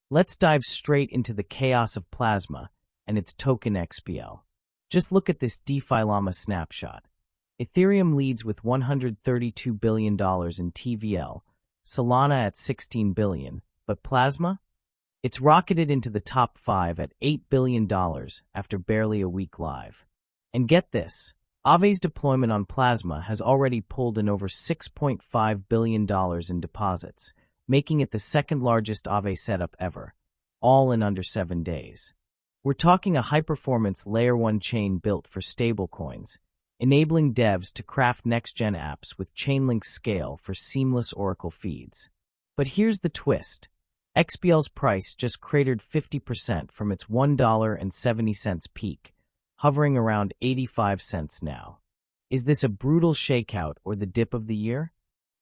Let's dive straight into the chaos of Plasma and its token XPL. Just look at this DeFi llama snapshot. Ethereum leads with $132 billion in TVL, Solana at $16 billion, but Plasma? It's rocketed into the top 5 at $8 billion after barely a week live. And get this, Aave's deployment on Plasma has already pulled in over $6.5 billion in deposits, making it the second largest Aave setup ever, all in under 7 days. We're talking a high-performance Layer 1 chain built for stablecoins, enabling devs to craft next-gen apps with Chainlink scale for seamless Oracle feeds. But here's the twist. XPL's price just cratered 50% from its $1.70 peak, hovering around 85 cents now. Is this a brutal shakeout or the dip of the year?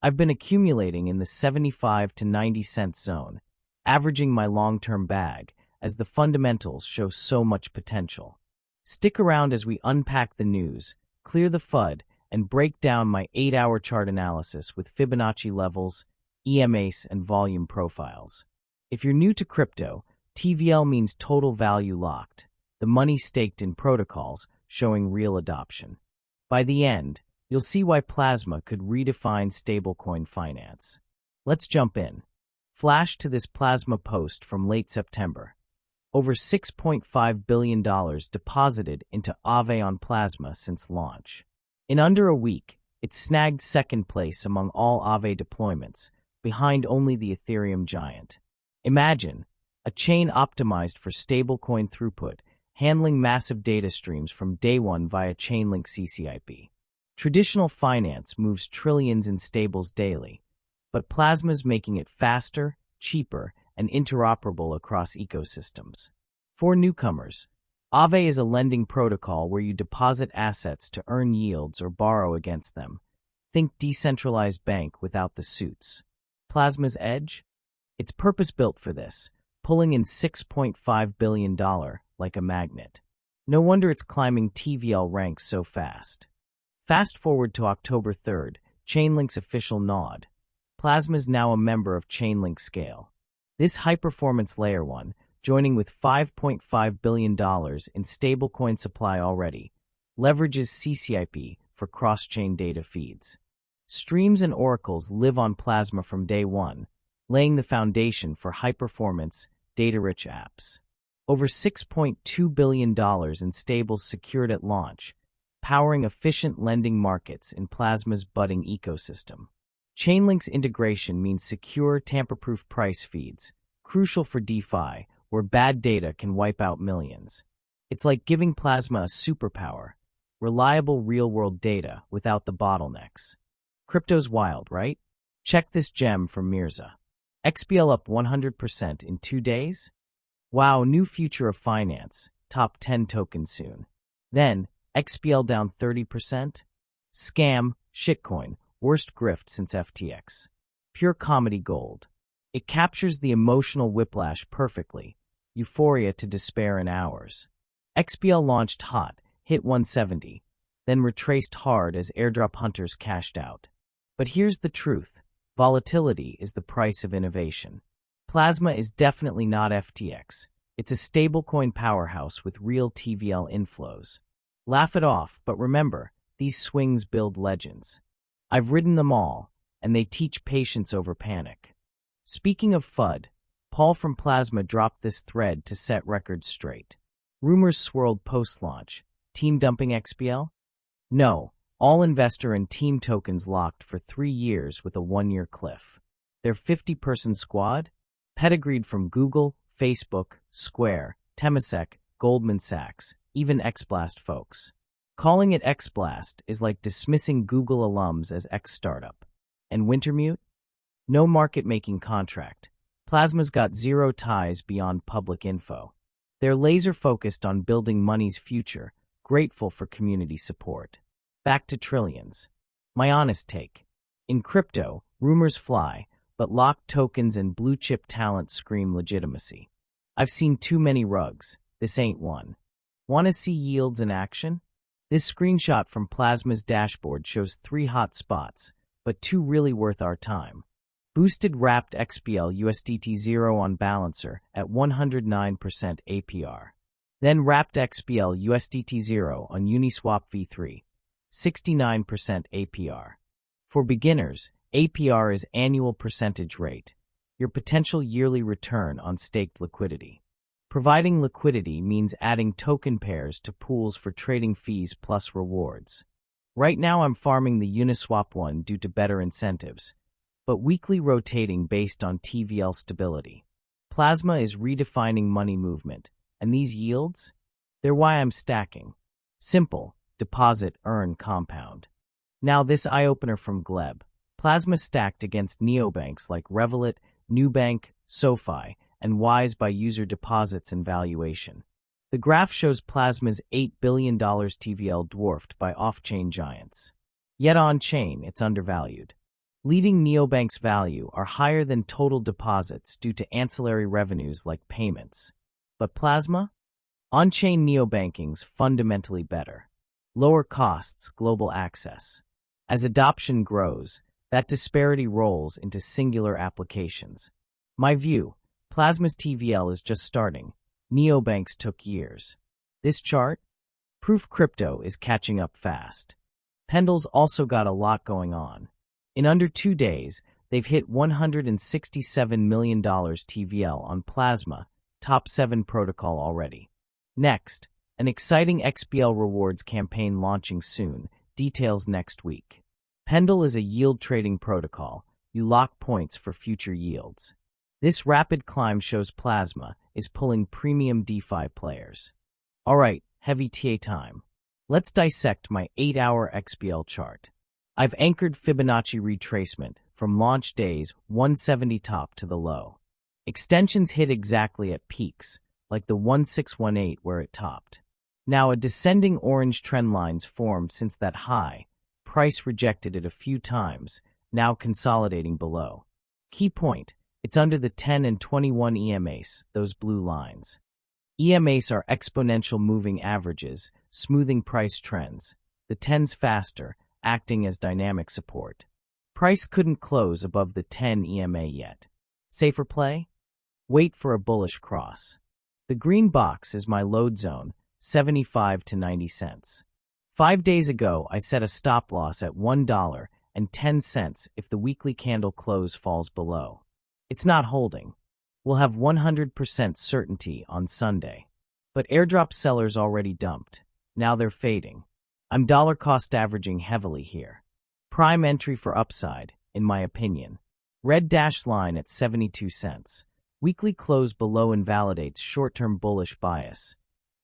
I've been accumulating in the 75 to 90 cent zone, averaging my long-term bag, as the fundamentals show so much potential. Stick around as we unpack the news, clear the FUD, and break down my 8-hour chart analysis with Fibonacci levels, EMAs, and volume profiles. If you're new to crypto, TVL means total value locked, the money staked in protocols showing real adoption. By the end, you'll see why Plasma could redefine stablecoin finance. Let's jump in. Flash to this Plasma post from late September. Over $6.5 billion deposited into Aave on Plasma since launch. In under a week, it snagged second place among all Aave deployments, behind only the Ethereum giant. Imagine, a chain optimized for stablecoin throughput, handling massive data streams from day one via Chainlink CCIP. Traditional finance moves trillions in stables daily, but Plasma's making it faster, cheaper, and interoperable across ecosystems. For newcomers, Aave is a lending protocol where you deposit assets to earn yields or borrow against them. Think decentralized bank without the suits. Plasma's edge? It's purpose-built for this, pulling in $6.5 billion like a magnet. No wonder it's climbing TVL ranks so fast. Fast forward to October 3rd, Chainlink's official nod. Plasma's now a member of Chainlink Scale. This high-performance Layer 1, joining with $5.5 billion in stablecoin supply already, leverages CCIP for cross-chain data feeds. Streams and oracles live on Plasma from day one, laying the foundation for high-performance, data-rich apps. Over $6.2 billion in stables secured at launch, powering efficient lending markets in Plasma's budding ecosystem. Chainlink's integration means secure, tamper-proof price feeds, crucial for DeFi, where bad data can wipe out millions. It's like giving Plasma a superpower, reliable real-world data without the bottlenecks. Crypto's wild, right? Check this gem from Mirza. XPL up 100% in 2 days? Wow, new future of finance, top 10 tokens soon. Then, XPL down 30%? Scam, shitcoin, worst grift since FTX. Pure comedy gold. It captures the emotional whiplash perfectly, euphoria to despair in hours. XPL launched hot, hit 170, then retraced hard as airdrop hunters cashed out. But here's the truth. Volatility is the price of innovation. Plasma is definitely not FTX. It's a stablecoin powerhouse with real TVL inflows. Laugh it off, but remember, these swings build legends. I've ridden them all, and they teach patience over panic. Speaking of FUD, Paul from Plasma dropped this thread to set records straight. Rumors swirled post-launch. Team dumping XPL? No. All investor and team tokens locked for 3 years with a 1-year cliff. Their 50-person squad? Pedigreed from Google, Facebook, Square, Temasek, Goldman Sachs, even XBlast folks. Calling it XBlast is like dismissing Google alums as X-startup. And Wintermute? No market-making contract. Plasma's got zero ties beyond public info. They're laser-focused on building money's future, grateful for community support. Back to trillions. My honest take. In crypto, rumors fly, but locked tokens and blue-chip talent scream legitimacy. I've seen too many rugs. This ain't one. Want to see yields in action? This screenshot from Plasma's dashboard shows 3 hot spots, but 2 really worth our time. Boosted wrapped XPL USDT 0 on balancer at 109% APR. Then wrapped XPL USDT 0 on Uniswap V3, 69% APR. For beginners, APR is annual percentage rate, your potential yearly return on staked liquidity. Providing liquidity means adding token pairs to pools for trading fees plus rewards. Right now I'm farming the Uniswap one due to better incentives, but weekly rotating based on TVL stability. Plasma is redefining money movement, and these yields? They're why I'm stacking. Simple, deposit, earn, compound. Now this eye-opener from Gleb. Plasma stacked against neobanks like Revolut, Newbank, SoFi, and Wise by user deposits and valuation. The graph shows Plasma's $8 billion TVL dwarfed by off-chain giants. Yet on-chain, it's undervalued. Leading neobanks' value are higher than total deposits due to ancillary revenues like payments. But Plasma? On-chain neobanking's fundamentally better. Lower costs, global access. As adoption grows, that disparity rolls into singular applications. My view, Plasma's TVL is just starting. Neobanks took years. This chart? Proof crypto is catching up fast. Pendle's also got a lot going on. In under 2 days, they've hit $167 million TVL on Plasma, top 7 protocol already. Next, an exciting XPL rewards campaign launching soon, details next week. Pendle is a yield trading protocol. You lock points for future yields. This rapid climb shows Plasma is pulling premium DeFi players. Alright, heavy TA time. Let's dissect my 8-hour XPL chart. I've anchored Fibonacci retracement from launch days 170 top to the low. Extensions hit exactly at peaks, like the 1618 where it topped. Now a descending orange trend lines formed since that high. Price rejected it a few times, now consolidating below. Key point, it's under the 10 and 21 EMAs, those blue lines. EMAs are exponential moving averages, smoothing price trends. The 10's faster, acting as dynamic support. Price couldn't close above the 10 EMA yet. Safer play? Wait for a bullish cross. The green box is my load zone, 75 to 90 cents. 5 days ago, I set a stop loss at $1.10 if the weekly candle close falls below. It's not holding. We'll have 100% certainty on Sunday. But airdrop sellers already dumped. Now they're fading. I'm dollar cost averaging heavily here. Prime entry for upside, in my opinion. Red dashed line at 72 cents. Weekly close below invalidates short-term bullish bias.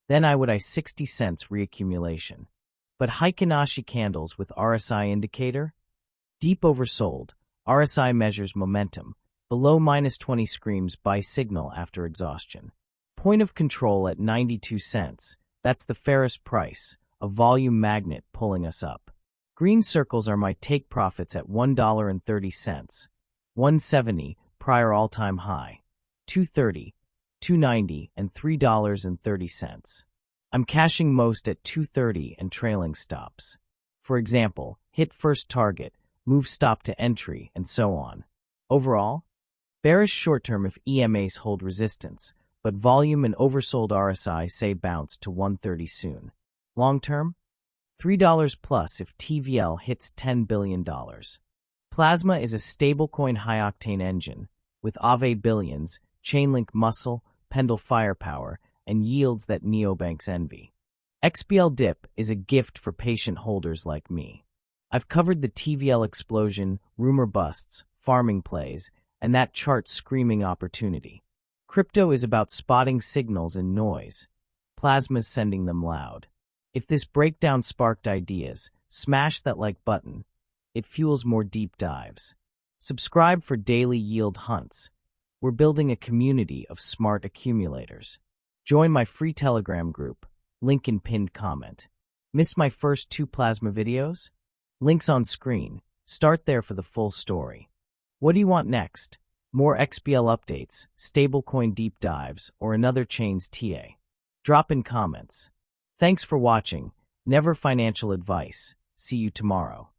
Then I would 60 cents reaccumulation. But Heikin-Ashi candles with RSI indicator? Deep oversold. RSI measures momentum. Below -20 screams buy signal after exhaustion. Point of control at 92 cents. That's the fairest price. A volume magnet pulling us up. Green circles are my take profits at $1.30, 170 prior all-time high, 230, 290, and $3.30. I'm cashing most at 230 and trailing stops. For example, hit first target, move stop to entry, and so on. Overall, bearish short-term if EMAs hold resistance, but volume and oversold RSI say bounce to 130 soon. Long-term? $3 plus if TVL hits $10 billion. Plasma is a stablecoin high-octane engine, with Aave billions, Chainlink muscle, Pendle firepower, and yields that neobanks envy. XPL dip is a gift for patient holders like me. I've covered the TVL explosion, rumor busts, farming plays, and that chart screaming opportunity. Crypto is about spotting signals in noise. Plasma's sending them loud. If this breakdown sparked ideas, smash that like button. It fuels more deep dives. Subscribe for daily yield hunts. We're building a community of smart accumulators. Join my free Telegram group, link in pinned comment. Missed my first 2 Plasma videos? Links on screen. Start there for the full story. What do you want next? More XPL updates, stablecoin deep dives, or another chain's TA? Drop in comments. Thanks for watching. Never financial advice. See you tomorrow.